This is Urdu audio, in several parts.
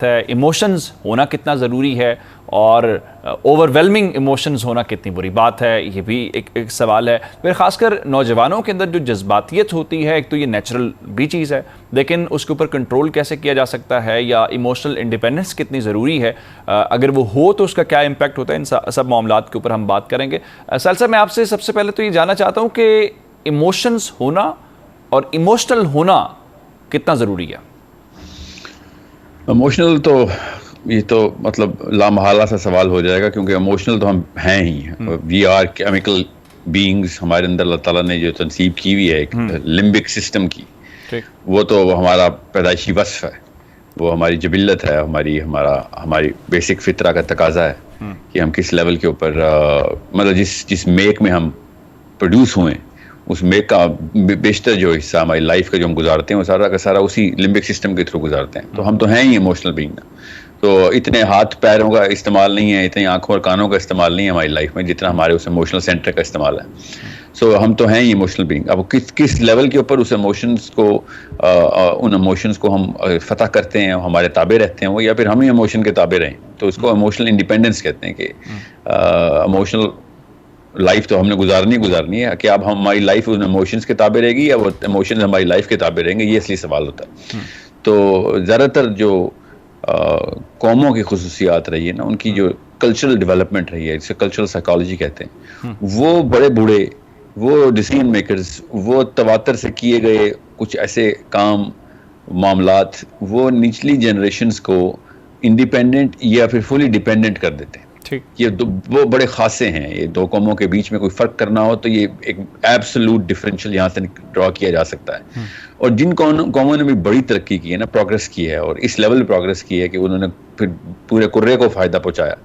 ہے ایموشنز ہونا کتنا ضروری ہے اور اوور-ویلمنگ ایموشنز ہونا کتنی بری بات ہے، یہ بھی ایک سوال ہے. پھر خاص کر نوجوانوں کے اندر جو جذباتیت ہوتی ہے، ایک تو یہ نیچرل بھی چیز ہے، لیکن اس کے اوپر کنٹرول کیسے کیا جا سکتا ہے یا ایموشنل انڈیپینڈنس کتنی ضروری ہے، اگر وہ ہو تو اس کا کیا امپیکٹ ہوتا ہے، ان سب معاملات کے اوپر ہم بات کریں گے. سہیل صاحب، میں آپ سے سب سے پہلے تو یہ جاننا چاہتا ہوں کہ ایموشنز ہونا اور ایموشنل ہونا کتنا ضروری ہے. ایموشنل تو یہ تو مطلب لامحالہ سا سوال ہو جائے گا، کیونکہ ایموشنل تو ہم ہیں ہی. We are chemical beings. ہمارے اندر اللہ تعالیٰ نے جو تنصیب کی ہوئی ہے ایک لمبک سسٹم کی، وہ تو ہمارا پیدائشی وصف ہے، وہ ہماری جبلت ہے، ہماری بیسک فطرہ کا تقاضا ہے کہ ہم کس لیول کے اوپر مطلب جس میک میں ہم پروڈیوس ہوئے، اس میک کا بیشتر جو حصہ ہماری لائف کا جو ہم گزارتے ہیں وہ سارا کا سارا اسی لمبک سسٹم کے تھرو گزارتے ہیں. تو ہم تو ہیں ہی ایموشنل بینگ. تو اتنے ہاتھ پیروں کا استعمال نہیں ہے، اتنی آنکھوں اور کانوں کا استعمال نہیں ہے ہماری لائف میں جتنا ہمارے اس ایموشنل سینٹر کا استعمال ہے. سو ہم تو ہیں ہی ایموشنل بینگ. اب کس لیول کے اوپر اس ایموشنس کو ان ایموشنس کو ہم فتح کرتے ہیں، ہمارے تابع رہتے ہیں وہ، یا پھر ہم ہی ایموشن کے تابع رہیں، تو اس کو ایموشنل انڈیپینڈنس کہتے ہیں. کہ ایموشنل لائف تو ہم نے گزارنی ہے کہ اب ہماری لائف ان ایموشنز کے تابع رہے گی یا وہ ایموشنز ہماری لائف کے تابع رہیں گے، یہ اصلی سوال ہوتا ہے. تو زیادہ تر جو قوموں کی خصوصیات رہی ہے نا، ان کی جو کلچرل ڈیولپمنٹ رہی ہے، جسے کلچرل سائیکالوجی کہتے ہیں، وہ بڑے بوڑھے، وہ ڈیسیژن میکرز، وہ تواتر سے کیے گئے کچھ ایسے کام معاملات، وہ نچلی جنریشنز کو انڈیپینڈنٹ یا پھر فلی ڈیپینڈنٹ کر دیتے ہیں. یہ وہ بڑے خاصے ہیں. یہ دو قوموں کے بیچ میں کوئی فرق کرنا ہو تو یہ ایک ایبسولوٹ ڈفرینشیل یہاں سے ڈرا کیا جا سکتا ہے. اور جن قوموں نے بھی بڑی ترقی کی ہے نا، پروگرس کی ہے، اور اس لیول پہ پروگرس کی ہے کہ انہوں نے پھر پورے قرے کو فائدہ پہنچایا،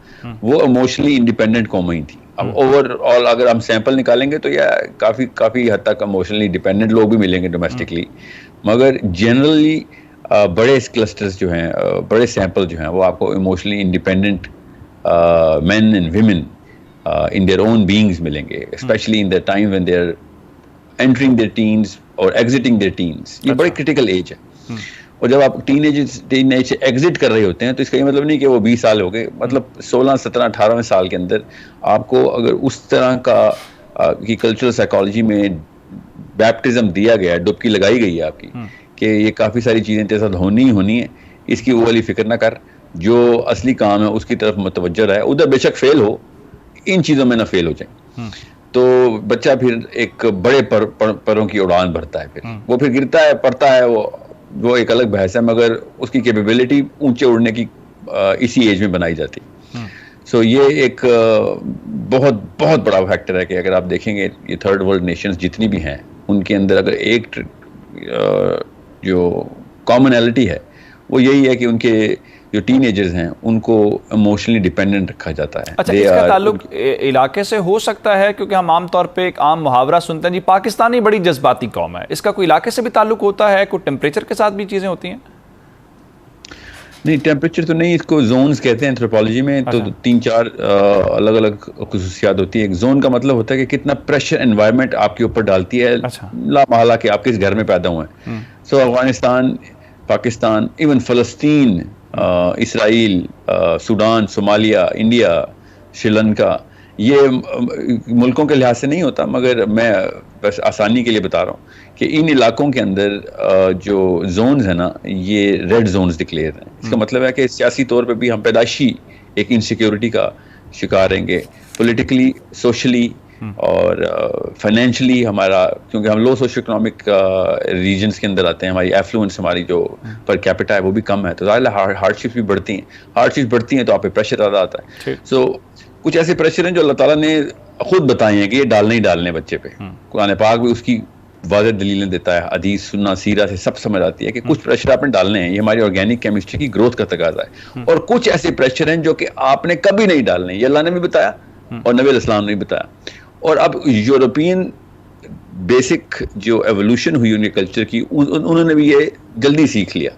وہ ایموشنلی انڈیپینڈنٹ قومیں ہی تھیں. اب اوور آل اگر ہم سیمپل نکالیں گے تو یہ کافی حد تک ایموشنلی ڈیپینڈنٹ لوگ بھی ملیں گے ڈومیسٹکلی، مگر جنرلی بڑے کلسٹرز جو ہیں، بڑے سیمپل جو ہیں، وہ آپ کو emotionally independent men and women in their own beings ملیں گے، especially in the time when they are entering their teens or exiting their teens. یہ بڑی critical ایج ہے. اور جب آپ ٹین ایج سے ایگزٹ کر رہے ہوتے ہیں تو اس کا یہ مطلب نہیں کہ وہ 20 سال ہو گئے، مطلب 16 17 18 سال کے اندر آپ کو اگر اس طرح کا کی کلچرل سائیکالوجی میں بیپٹزم دیا گیا ہے، ڈبکی لگائی گئی ہے آپ کی، کہ یہ کافی ساری چیزیں تیرے ساتھ ہونی ہے، اس کی وہ والی فکر نہ کر، جو اصلی کام ہے اس کی طرف متوجہ رہے، ادھر بے شک فیل ہو، ان چیزوں میں نہ فیل ہو جائیں. تو بچہ پھر ایک بڑے پروں کی اڑان بھرتا ہے، پھر وہ پھر گرتا ہے، پڑتا ہے، وہ ایک الگ بحث ہے، مگر اس کی کیپیبلٹی اونچے اڑنے کی اسی ایج میں بنائی جاتی. سو یہ ایک بہت بہت بڑا فیکٹر ہے کہ اگر آپ دیکھیں گے یہ تھرڈ ورلڈ نیشنز جتنی بھی ہیں، ان کے اندر اگر ایک جو کامنالٹی ہے وہ یہی ہے کہ ان کے جو ٹین ایجرز ہیں ان کو ایموشنلی ڈیپینڈنٹ رکھا جاتا ہے. اچھا، اس کا تعلق علاقے سے ہو سکتا ہے؟ کیونکہ ہم عام طور پہ ایک عام محاورہ سنتے ہیں جی پاکستانی بڑی جذباتی قوم ہے، اس کا کوئی علاقے سے بھی تعلق ہوتا ہے؟ کوئی ٹیمپریچر کے ساتھ بھی چیزیں ہوتی ہیں؟ نہیں، ٹیمپریچر تو نہیں، اس کو زونز کہتے ہیں اینتھروپولوجی میں. تو 3-4 الگ الگ خصوصیات ہوتی ہیں. ایک زون کا مطلب ہوتا ہے کہ کتنا پریشر انوائرمنٹ آپ کے اوپر ڈالتی ہے، لامحالہ کہ آپ کس گھر میں پیدا ہوئے ہیں. سو افغانستان، پاکستان، ایون فلسطین، اسرائیل، Sudan, Somalia, India, Sri Lanka, یہ ملکوں کے لحاظ سے نہیں ہوتا، مگر میں بس آسانی کے لیے بتا رہا ہوں کہ ان علاقوں کے اندر جو زونز ہیں نا، یہ ریڈ زونز ڈکلیئر ہیں. اس کا مطلب ہے کہ سیاسی طور پہ بھی ہم پیدائشی ایک انسیکیورٹی کا شکار رہیں گے، پولیٹیکلی، سوشلی اور فائنینشلی. ہمارا کیونکہ ہم لو سوشو اکنامک ریجنز کے اندر آتے ہیں، ہماری ایفلوئنس، ہماری جو پر کیپٹا ہے وہ بھی کم ہے، تو ظاہر ہے ہارڈ شپس بھی بڑھتی ہیں تو آپ پہ پریشر زیادہ آتا ہے. سو کچھ ایسے پریشر ہیں جو اللہ تعالیٰ نے خود بتائے ہیں کہ یہ ڈالنے ہی ڈالنے بچے پہ. قرآن پاک بھی اس کی واضح دلیلیں دیتا ہے، حدیث، سننا، سیرہ سے سب سمجھ آتی ہے کہ کچھ پریشر آپ نے ڈالنے ہیں، یہ ہماری آرگینک کیمسٹری کی گروتھ کا تقاضا ہے. اور کچھ ایسے پریشر ہیں جو کہ آپ نے کبھی نہیں ڈالنے، یہ اللہ نے بھی بتایا اور نبی علیہ السلام نے بھی بتایا. اور اب یورپین بیسک جو ایولیوشن ہوئی ان کے کلچر کی، انہوں نے بھی یہ جلدی سیکھ لیا.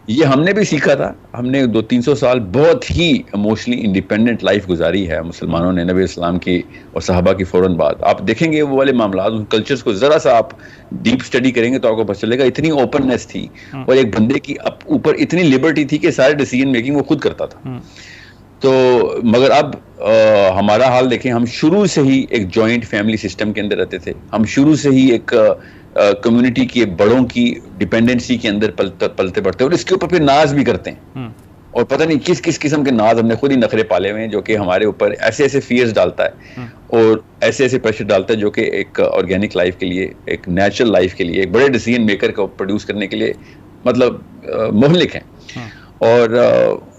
یہ ہم نے بھی سیکھا تھا. ہم نے 200-300 سال بہت ہی ایموشنلی انڈیپینڈنٹ لائف گزاری ہے مسلمانوں نے نبی اسلام کی اور صحابہ کی فوراً بعد. آپ دیکھیں گے وہ والے معاملات, ان کلچرز کو ذرا سا آپ ڈیپ اسٹڈی کریں گے تو آپ کو پتہ چلے گا اتنی اوپننیس تھی اور ایک بندے کی اوپر اتنی لبرٹی تھی کہ سارے ڈیسیجن میکنگ وہ خود کرتا تھا. تو مگر اب ہمارا حال دیکھیں, ہم شروع سے ہی ایک جوائنٹ فیملی سسٹم کے اندر رہتے تھے, ہم شروع سے ہی ایک کمیونٹی کی بڑوں کی ڈیپینڈنسی کے اندر پلتے بڑھتے اور اس کے اوپر پھر ناز بھی کرتے ہیں, اور پتہ نہیں کس کس قسم کے ناز ہم نے خود ہی نخرے پالے ہوئے ہیں جو کہ ہمارے اوپر ایسے ایسے فیئرز ڈالتا ہے اور ایسے ایسے پریشر ڈالتا ہے جو کہ ایک آرگینک لائف کے لیے, ایک نیچرل لائف کے لیے, ایک بڑے ڈیسیجن میکر کو پروڈیوس کرنے کے لیے مطلب مہلک ہیں. اور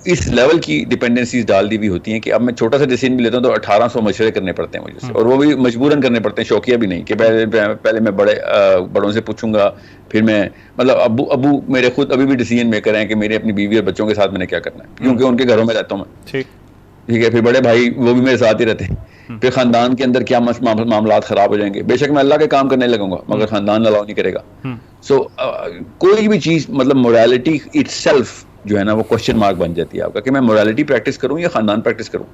اس لیول کی ڈیپینڈنسیز ڈال دی بھی ہوتی ہیں کہ اب میں چھوٹا سا ڈیسیجن بھی لیتا ہوں تو 1800 مشورے کرنے پڑتے ہیں مجھے سے, اور وہ بھی مجبوراً کرنے پڑتے ہیں, شوقیہ بھی نہیں کہ پہلے میں بڑوں سے پوچھوں گا, پھر میں مطلب ابو میرے خود ابھی بھی ڈیسیجن میکر ہیں کہ میرے اپنی بیوی اور بچوں کے ساتھ میں نے کیا کرنا ہے, کیونکہ ان کے گھروں میں رہتا ہوں میں, ٹھیک ہے. پھر بڑے بھائی وہ بھی میرے ساتھ ہی رہتے ہیں. پھر خاندان کے اندر کیا معاملات خراب ہو جائیں گے, بے شک میں اللہ کے کام کرنے لگوں گا مگر خاندان الاؤ نہیں کرے گا. سو کوئی بھی چیز مطلب مورالٹی اٹ سیلف جو ہے نا وہ کوشچن مارک بن جاتی ہے آپ کا کہ میں مورالٹی پریکٹس کروں یا خاندان پریکٹس کروں.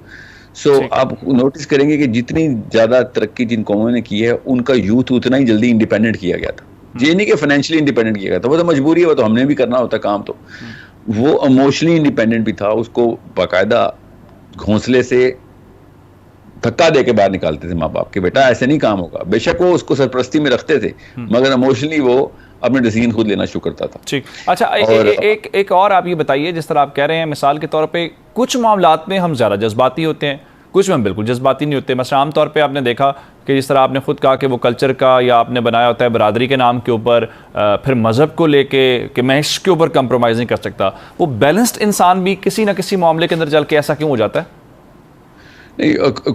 سو آپ نوٹس کریں گے کہ جتنی زیادہ ترقی جن قوموں نے کی ہے ان کا یوتھ اتنا ہی جلدی انڈیپینڈنٹ کیا گیا تھا. یہ نہیں کہ فائنینشلی انڈیپینڈنٹ کیا گیا تھا, وہ تو مجبوری ہے, وہ تو ہم نے بھی کرنا ہوتا کام. تو وہ ایموشنلی انڈیپینڈنٹ بھی تھا, اس کو باقاعدہ گھونسلے سے دھکا دے کے باہر نکالتے تھے ماں باپ کے, بیٹا ایسے نہیں کام ہوگا. بے شک وہ اس کو سرپرستی میں رکھتے تھے مگر ایموشنلی وہ اپنے ڈیسیجن خود لینا شروع کرتا تھا. ٹھیک. اچھا ایک اور آپ یہ بتائیے, جس طرح آپ کہہ رہے ہیں مثال کے طور پہ کچھ معاملات میں ہم زیادہ جذباتی ہوتے ہیں, کچھ میں بالکل جذباتی نہیں ہوتے. مثلا عام طور پہ آپ نے دیکھا کہ جس طرح آپ نے خود کہا کہ وہ کلچر کا یا آپ نے بنایا ہوتا ہے برادری کے نام کے اوپر, پھر مذہب کو لے کے کہ میں اس کے اوپر کمپرومائز نہیں کر سکتا, وہ بیلنسڈ انسان بھی کسی نہ کسی معاملے کے اندر چل کے ایسا کیوں ہو جاتا ہے؟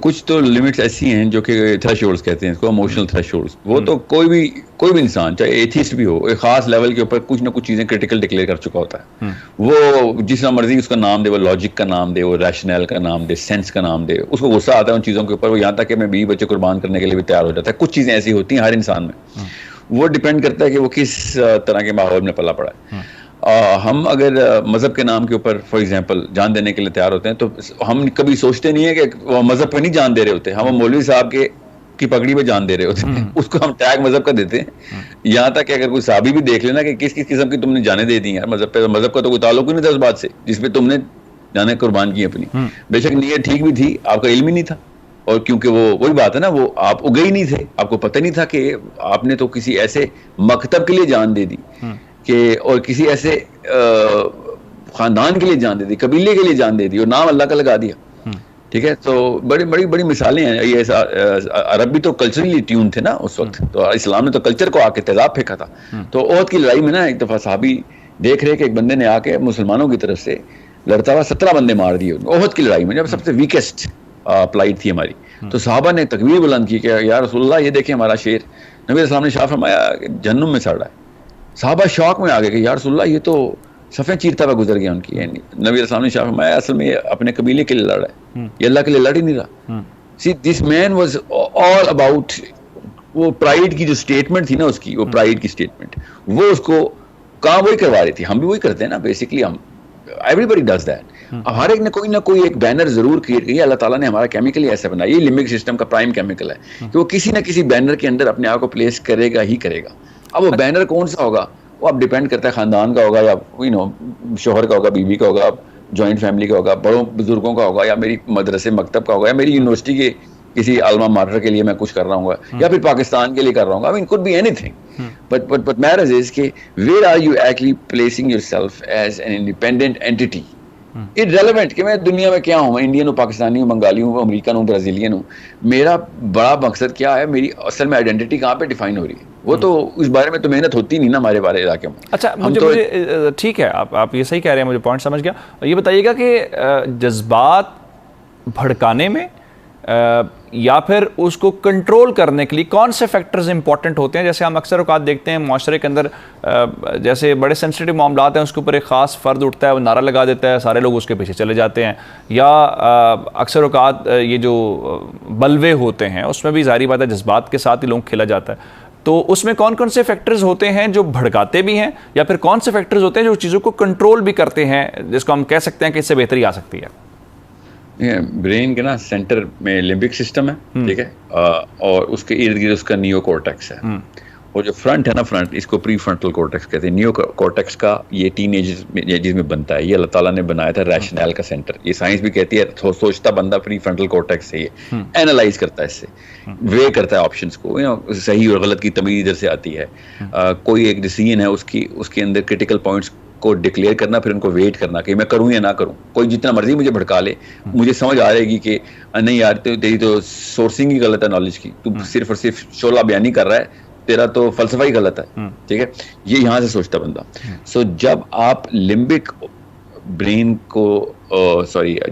کچھ تو لمٹس ایسی ہیں جو کہ تھریش ہولڈس کہتے ہیں اس کو, ایموشنل تھریش ہولڈس. وہ تو کوئی بھی انسان چاہے ایتھیسٹ بھی ہو ایک خاص لیول کے اوپر کچھ نہ کچھ چیزیں کریٹیکل ڈکلیئر کر چکا ہوتا ہے. وہ جس طرح مرضی اس کا نام دے, وہ لاجک کا نام دے, وہ ریشنل کا نام دے, سینس کا نام دے, اس کو غصہ آتا ہے ان چیزوں کے اوپر, وہ یہاں تک کہ میں بیوی بچے قربان کرنے کے لیے بھی تیار ہو جاتا ہے. کچھ چیزیں ایسی ہوتی ہیں ہر انسان میں, وہ ڈپینڈ کرتا ہے کہ وہ کس طرح کے ماحول میں پلا پڑا ہے. ہم اگر مذہب کے نام کے اوپر فار ایگزامپل جان دینے کے لیے تیار ہوتے ہیں تو ہم کبھی سوچتے نہیں ہیں کہ وہ مذہب پہ نہیں جان دے رہے ہوتے, ہم مولوی صاحب کی پگڑی پہ جان دے رہے ہوتے ہیں, اس کو ہم ٹیگ مذہب کا دیتے ہیں. یہاں تک کہ اگر کوئی صحابی بھی دیکھ لینا کہ کس کس قسم کی تم نے جانیں دے دی ہیں مذہب پہ, مذہب کا تو کوئی تعلق ہی نہیں تھا اس بات سے جس پہ تم نے جانیں قربان کی اپنی. بے شک نیت ٹھیک بھی تھی, آپ کا علم ہی نہیں تھا, اور کیونکہ وہی بات ہے نا, وہ آپ اگے ہی نہیں تھے, آپ کو پتہ نہیں تھا کہ آپ نے تو کسی ایسے مکتب کے لیے جان دے دی کہ, اور کسی ایسے خاندان کے لیے جان دے دی, قبیلے کے لیے جان دے دی, اور نام اللہ کا لگا دیا. ٹھیک ہے, تو بڑی مثالیں ہیں. یہ عرب بھی تو کلچرلی ٹیون تھے نا اس وقت, تو اسلام نے تو کلچر کو آ کے تیزاب پھینکا تھا. تو احد کی لڑائی میں نا ایک دفعہ صحابی دیکھ رہے کہ ایک بندے نے آ کے مسلمانوں کی طرف سے لڑتا ہوا 17 بندے مار دیے احد کی لڑائی میں, جب سب سے ویکسٹ پلائٹ تھی ہماری. تو صحابہ نے تکبیر بلند کی کہ یا رسول اللہ یہ دیکھیں ہمارا شیر. نبی علیہ السلام نے شاہ فرمایا کہ جہنم میں سڑ رہا ہے. صحابہ شوق میں آ گئے کہ یا رسول اللہ یہ تو صفیں چیرتا ہوا گزر گیا ان کی. یعنی نبی علیہ السلام نے شاہ فرمایا اصل میں یہ اپنے قبیلے کے لیے لڑ رہا ہے, یہ اللہ کے لیے لڑ ہی نہیں رہا. سی دس مین واز آل اباؤٹ, وہ پرائیڈ کی جو اسٹیٹمنٹ تھی نا اس کی, وہ پرائیڈ کی اسٹیٹمنٹ, وہ اس کو کام وہی کروا رہی تھی. ہم بھی وہی کرتے ہیں نا بیسکلی, ہم ایوری بڈی ڈز دیٹ. اب ہر ایک نے کوئی نہ کوئی ایک بینر ضرور کریٹ کی. اللہ تعالیٰ نے ہمارا کیمیکل ہی ایسا بنایا, یہ لمبک سسٹم کا پرائم کیمیکل ہے کہ وہ کسی نہ کسی بینر کے اندر اپنے آپ کو پلیس کرے گا ہی کرے گا. اب وہ بینر کون سا ہوگا وہ اب ڈیپینڈ کرتا ہے, خاندان کا ہوگا یا شوہر کا ہوگا, بیوی کا ہوگا, جوائنٹ فیملی کا ہوگا, بڑوں بزرگوں کا ہوگا, یا میری مدرسے مکتب کا ہوگا, یا میری یونیورسٹی کے کسی الما ماٹر کے لیے میں کچھ کر رہا ہوں گا, یا پھر پاکستان کے لیے کر رہا ہوں گا. I mean, could be anything. But matters is کہ where are you actually placing yourself as an independent entity? irrelevant کہ میں دنیا میں کیا ہوں, میں انڈین ہوں, پاکستانی ہوں, بنگالی ہوں, امریکن ہوں, برازیلین ہوں, میرا بڑا مقصد کیا ہے, میری اصل میں آئیڈینٹی کہاں پہ ڈیفائن ہو رہی ہے, وہ تو اس بارے میں تو محنت ہوتی نہیں نا ہمارے بارے علاقے میں. اچھا مجھے ٹھیک ہے, آپ یہ صحیح کہہ رہے ہیں, مجھے پوائنٹ سمجھ گیا. یہ بتائیے گا کہ جذبات بھڑکانے میں یا پھر اس کو کنٹرول کرنے کے لیے کون سے فیکٹرز امپورٹنٹ ہوتے ہیں؟ جیسے ہم اکثر اوقات دیکھتے ہیں معاشرے کے اندر جیسے بڑے سینسٹیو معاملات ہیں, اس کے اوپر ایک خاص فرد اٹھتا ہے, وہ نعرہ لگا دیتا ہے, سارے لوگ اس کے پیچھے چلے جاتے ہیں. یا اکثر اوقات یہ جو بلوے ہوتے ہیں اس میں بھی ظاہری بات ہے جذبات کے ساتھ ہی لوگ کھیلا جاتا ہے. تو اس میں کون کون سے فیکٹرز ہوتے ہیں جو بھڑکاتے بھی ہیں, یا پھر کون سے فیکٹرز ہوتے ہیں جو چیزوں کو کنٹرول بھی کرتے ہیں, جس کو ہم کہہ سکتے ہیں کہ اس سے بہتری آ سکتی ہے؟ برین کے نا سینٹر میں لمبک سسٹم ہے, ٹھیک ہے, اور اس کے ارد گرد اس کا نیو کورٹیکس ہے, اور جو فرنٹ ہے نا فرنٹ, اس کو پری فرنٹل کورٹیکس کہتے ہیں. نیو کورٹیکس کا یہ ٹین ایجز میں بنتا ہے, یہ اللہ تعالیٰ نے بنایا تھا ریشنل کا سینٹر. یہ سائنس بھی کہتی ہے سوچتا بندہ پری فرنٹل کورٹیکس سے یہ اینالائز کرتا ہے, اس سے وے کرتا ہے آپشنز کو, صحیح اور غلط کی تمیز ادھر سے آتی ہے. کوئی ایک ڈیسیژن ہے اس کے اندر کرٹیکل پوائنٹس کو ڈکلیئر کرنا, پھر ان کو ویٹ کرنا کہ میں کروں یا نہ کروں. کوئی جتنا مرضی مجھے بھڑکا لے, مجھے سمجھ آ رہے گی کہ نہیں یار تیری تو سورسنگ ہی غلط ہے نالج کی, تو صرف اور صرف شعلہ بیانی کر رہا ہے, تیرا تو فلسفہ ہی غلط ہے, ٹھیک ہے. یہ یہاں سے سوچتا بندہ. سو جب آپ لمبک برین کو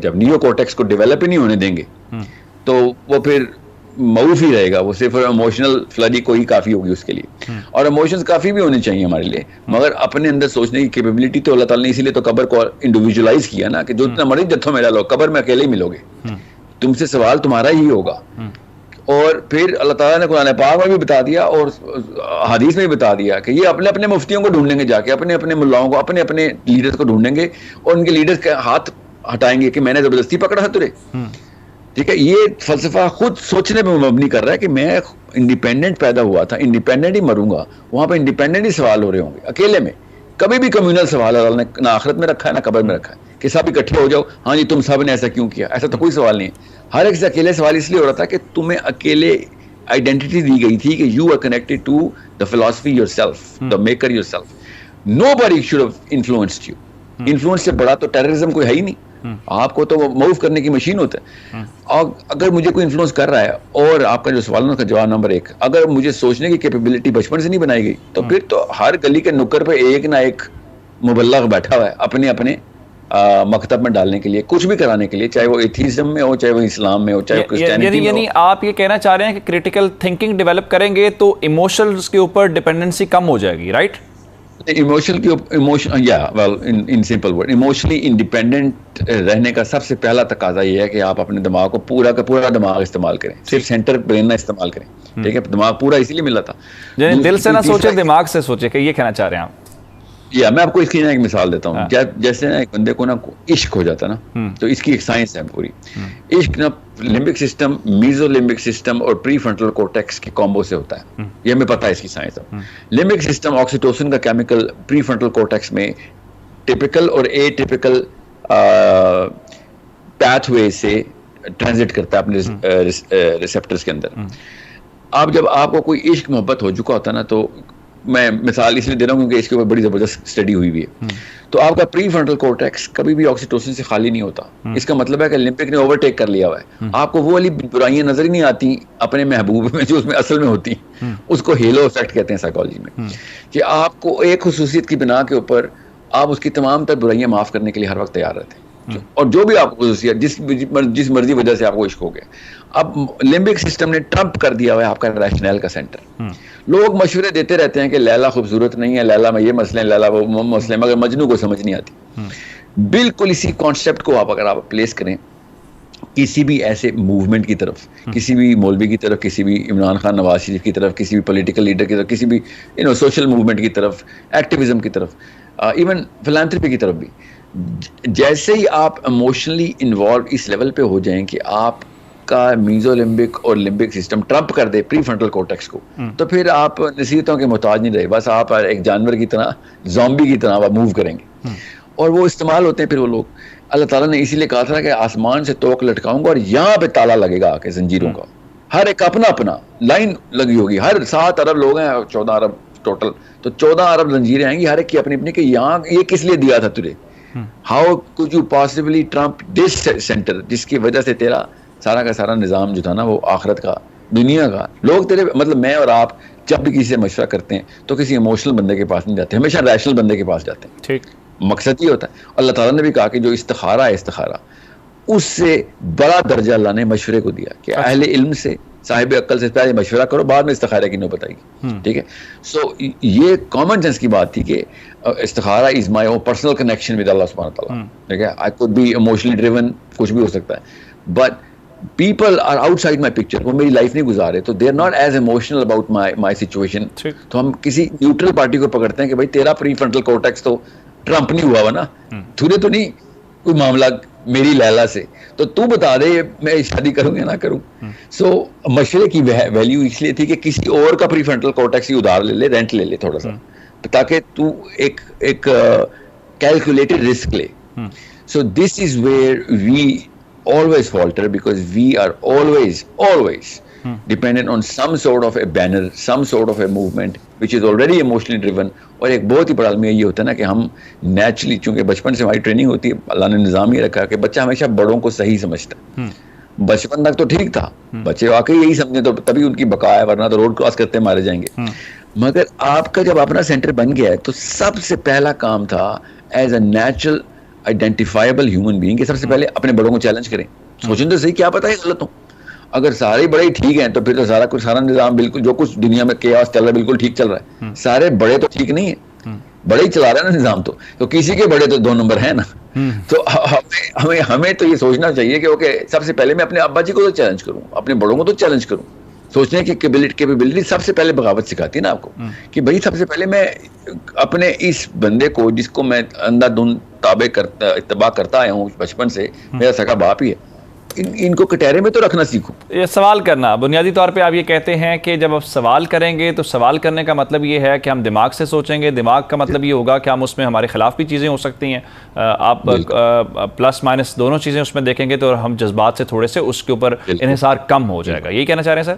جب نیو کورٹیکس کو ڈیولپ ہی نہیں ہونے دیں گے تو وہ پھر معروف ہی رہے گا, وہ صرف ایموشنل فلڈی کو ہی کافی ہوگی اس کے لیے. اور ایموشنز کافی بھی ہونے چاہیے ہمارے لیے, مگر اپنے اندر سوچنے کی کیپیبلٹی تو اللہ تعالیٰ نے اسی لیے تو قبر کو انڈیویجولائز کیا نا, کہ جو اتنا مرضی جتھوں میں ڈالو قبر میں اکیلے ہی ملو گے, تم سے سوال تمہارا ہی ہوگا. اور پھر اللہ تعالیٰ نے قرآن پاک میں بھی بتا دیا اور حدیث میں بھی بتا دیا کہ یہ اپنے اپنے مفتیوں کو ڈھونڈیں گے جا کے, اپنے اپنے ملاؤں کو, اپنے اپنے لیڈرز کو ڈھونڈیں گے, اور ان کے لیڈرز کے ہاتھ ہٹائیں گے کہ میں نے زبردستی پکڑا ہے تجھے, ٹھیک ہے. یہ فلسفہ خود سوچنے پہ مبنی کر رہا ہے کہ میں انڈیپینڈنٹ پیدا ہوا تھا, انڈیپینڈنٹ ہی مروں گا, وہاں پہ انڈیپینڈنٹ ہی سوال ہو رہے ہوں گے. اکیلے میں کبھی بھی کمیونل سوال اللہ نے نہ آخرت میں رکھا ہے نہ قبر میں رکھا ہے کہ سب اکٹھے ہو جاؤ, ہاں جی تم سب نے ایسا کیوں کیا, ایسا تو کوئی سوال نہیں ہے. ہر ایک سے اکیلے سوال اس لیے ہو رہا تھا کہ تمہیں اکیلے آئیڈینٹی دی گئی تھی کہ you are connected to the philosophy yourself, the maker yourself. Nobody should have influenced you. Influence سے بڑا تو ٹیررزم کوئی ہے ہی نہیں. آپ کو تو وہ موو کرنے کی مشین ہوتا ہے. اور اگر مجھے کوئی انفلوئنس کر رہا ہے, اور آپ کا جو سوال کا جواب نمبر 1, اگر مجھے سوچنے کی کیپیبلٹی بچپن سے نہیں بنائی گئی تو پھر تو ہر گلی کے نکر پہ ایک نہ ایک مبلغ بیٹھا ہوا ہے اپنے اپنے مکتب میں ڈالنے کے لیے, کچھ بھی کرانے کے لیے, چاہے وہ ایتھیزم میں ہو, چاہے وہ اسلام میں ہو, چاہے وہ کرسچینٹی میں ہو. یعنی آپ یہ کہنا چاہ رہے ہیں کہ کریٹیکل تھنکنگ ڈیولپ کریں گے تو ایموشنز کے اوپر ڈیپینڈنسی کم ہو جائے گی, رائٹ؟ ایموشنلی انڈیپینڈنٹ رہنے کا سب سے پہلا تقاضا یہ ہے کہ آپ اپنے دماغ کو پورا کا پورا دماغ استعمال کریں, صرف سینٹر برین نہ استعمال کریں, ٹھیک ہے. دماغ پورا اسی لیے ملا تھا, یعنی دل سے نہ سوچے, دماغ سے سوچے, کہ یہ کہنا چاہ رہے ہیں آپ؟ میں آپ کو اس کی ایک مثال دیتا ہوں. جیسے نا ایک بندے کو نا عشق ہو جاتا نا, تو اس کی ایک سائنس ہے پوری. عشق نا لمبک سسٹم, میزو لمبک سسٹم اور پری فرنٹل کورٹیکس کے کامبو سے ہوتا ہے. یہ ہمیں پتہ ہے اس کی سائنس. لمبک سسٹم آکسیٹوسن کا کیمیکل پری فرنٹل کورٹیکس میں ٹپیکل اور اے ٹپیکل پیتھ وے سے ٹرانزٹ کرتا ہے اپنے ریسپٹرز کے اندر. اب جب آپ کو کوئی عشق محبت ہو چکا ہوتا ہے نا, تو میں مثال اس لیے دے رہا ہوں کیونکہ اس کے اوپر بڑی زبردست اسٹڈی ہوئی ہوئی ہے, تو آپ کا پری فرنٹل کورٹیکس کبھی بھی آکسیٹوسن سے خالی نہیں ہوتا. اس کا مطلب ہے کہ لمبک نے اوورٹیک کر لیا ہوا ہے. آپ کو وہ والی برائیاں نظر ہی نہیں آتی اپنے محبوب میں جو اس میں اصل میں ہوتی ہیں. اس کو ہیلو افیکٹ کہتے ہیں سائیکالوجی میں, کہ آپ کو ایک خصوصیت کی بنا کے اوپر آپ اس کی تمام تر برائیاں معاف کرنے کے لیے ہر وقت تیار رہتے ہیں. اور جو بھی آپ کو خصوصیت جس مرضی وجہ سے آپ کو عشق ہو گیا, اب لمبک سسٹم نے ٹرمپ کر دیا ہوا ہے آپ کا ریشنل کا سینٹر. لوگ مشورے دیتے رہتے ہیں کہ لیلا خوبصورت نہیں ہے, لیلا میں یہ مسئلہ ہے, لیلا وہ مسئلہ ہے, مگر مجنو کو سمجھ نہیں آتی. بالکل اسی کانسیپٹ کو اگر آپ پلیس کریں کسی بھی ایسے موومنٹ کی طرف, کسی بھی مولوی کی طرف, کسی بھی عمران خان نواز شریف کی طرف, کسی بھی پولیٹیکل لیڈر کی طرف, کسی بھی سوشل موومنٹ کی طرف, ایکٹیویزم کی طرف, ایون فلانتھرپی کی طرف بھی, جیسے ہی آپ ایموشنلی انوالو اس لیول پہ ہو جائیں کہ آپ کا میزو لمبک اور لمبک سسٹم ٹرمپ کر دے پری فرنٹل کورٹیکس کو, تو پھر آپ نصیحتوں کے محتاج نہیں رہے, بس آپ ایک جانور کی طرح, زومبی کی طرح موو کریں گے. اور وہ استعمال ہوتے ہیں پھر وہ لوگ. اللہ تعالیٰ نے اسی لیے کہا تھا کہ آسمان سے توق لٹکاؤں گا اور یہاں پہ تالا لگے گا آ کے زنجیروں کا, ہر ایک اپنا اپنا لائن لگی ہوگی. ہر 7 ارب لوگ ہیں, 14 ارب ٹوٹل, تو 14 ارب زنجیریں آئیں گی, ہر ایک کی اپنی اپنی, کہ یہاں یہ کس لیے دیا تھا تجھے, how could you possibly Trump this centre, جس کی وجہ سے تیرا سارا کا سارا نظام جو تھا نا وہ آخرت کا, دنیا کا. لوگ تیرے مطلب میں اور آپ جب بھی کسی سے مشورہ کرتے ہیں تو کسی ایموشنل بندے کے پاس نہیں جاتے, ہمیشہ ریشنل بندے کے پاس جاتے ہیں. ٹھیک, مقصد یہ ہوتا ہے. اللہ تعالیٰ نے بھی کہا کہ جو استخارہ ہے, استخارہ اس سے بڑا درجہ اللہ نے مشورے کو دیا کہ اہل علم سے, صاحب عقل سے پہلے مشورہ کرو, بعد میں استخارہ کی نوبت آئے گی. ٹھیک ہے, سو یہ کامن سینس کی بات تھی کہ استخارہ is my own personal connection with اللہ سبحانہ تعالیٰ. ٹھیک ہے, I could be emotionally driven, کچھ بھی ہو سکتا ہے, but people are outside my picture, وہ میری لائف نہیں گزارے, تو they are not as emotional about my situation. تو ہم کسی نیوٹرل پارٹی کو پکڑتے ہیں کہ بھائی تیرا پری فرنٹل کورٹیکس تو ٹرمپ نہیں ہوا نا, تجھے تو نہیں کوئی معاملہ میری لیلا سے, تو تو بتا دے میں شادی کروں یا نہ کروں. سو مشورے کی ویلیو اس لیے تھی کہ کسی اور کا پری فرنٹل کورٹیکس ہی ادھار لے لے, رینٹ لے لے تھوڑا سا, تاکہ تو ایک کیلکولیٹڈ رسک لے. So this is where we always falter, because we are always dependent on some sort of a banner, some sort of a movement which is already emotionally driven. اور ایک بہت ہی بڑا عالم یہ ہوتا ہے نا کہ ہم نیچرلی, چونکہ بچپن سے ہماری ٹریننگ ہوتی ہے, اللہ نے نظام یہ رکھا کہ بچہ ہمیشہ بڑوں کو صحیح سمجھتا ہے. بچپن تک تو ٹھیک تھا, بچے واقعی یہی سمجھے تو تبھی ان کی بقا ہے, ورنہ تو روڈ کراس کرتے مارے جائیں گے. مگر آپ کا جب اپنا سینٹر بن گیا ہے تو سب سے پہلا کام تھا as a natural identifiable human being کہ سب سے پہلے اپنے بڑوں کو چیلنج کریں. سوچیں تو صحیح, کیا پتا ہے غلط ہوں. اگر سارے بڑے ہی ٹھیک ہیں تو پھر تو سارا نظام بالکل, جو کچھ دنیا میں کیاس چل رہا ہے بالکل ٹھیک چل رہا ہے. سارے بڑے تو ٹھیک نہیں ہیں, بڑے ہی چلا رہے ہیں نا نظام, تو کسی کے بڑے تو 2 نمبر ہیں نا. تو ہمیں تو یہ سوچنا چاہیے کہ اوکے, سب سے پہلے میں اپنے ابا جی کو تو چیلنج کروں, اپنے بڑوں کو تو چیلنج کروں. سوچنے کی کیپیبلٹی سب سے پہلے بغاوت سکھاتی ہے نا آپ کو, کہ بھائی سب سے پہلے میں اپنے اس بندے کو جس کو میں اندھا دھند اتباع کرتا آیا ہوں بچپن سے, میرا سگا باپ ہی ہے, ان کو کٹہرے میں تو رکھنا سیکھوں. یہ سوال کرنا بنیادی طور پہ آپ یہ کہتے ہیں کہ جب آپ سوال کریں گے تو سوال کرنے کا مطلب یہ ہے کہ ہم دماغ سے سوچیں گے, دماغ کا مطلب یہ ہوگا کہ ہم اس میں ہمارے خلاف بھی چیزیں ہو سکتی ہیں, آپ پلس مائنس دونوں چیزیں اس میں دیکھیں گے تو ہم جذبات سے تھوڑے سے اس کے اوپر انحصار کم ہو جائے گا. یہی کہنا چاہ رہے ہیں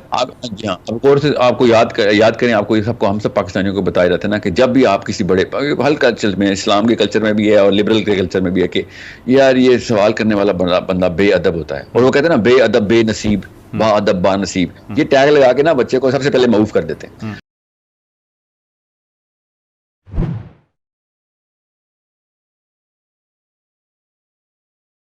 سر؟ آپ کو یاد کریں, آپ کو یہ سب کو ہم سب پاکستانیوں کو بتایا جاتا ہے نا کہ جب بھی آپ کسی بڑے ہر کلچر میں, اسلام کے کلچر میں بھی ہے اور لبرل کے کلچر میں بھی ہے, کہ یار یہ سوال کرنے والا بندہ بے ادب ہوتا ہے, اور وہ کہتے ہیں نا بے ادب بے نصیب, با ادب با نصیب, یہ ٹیگ لگا کے نا بچے کو سب سے پہلے معاف کر دیتے ہیں.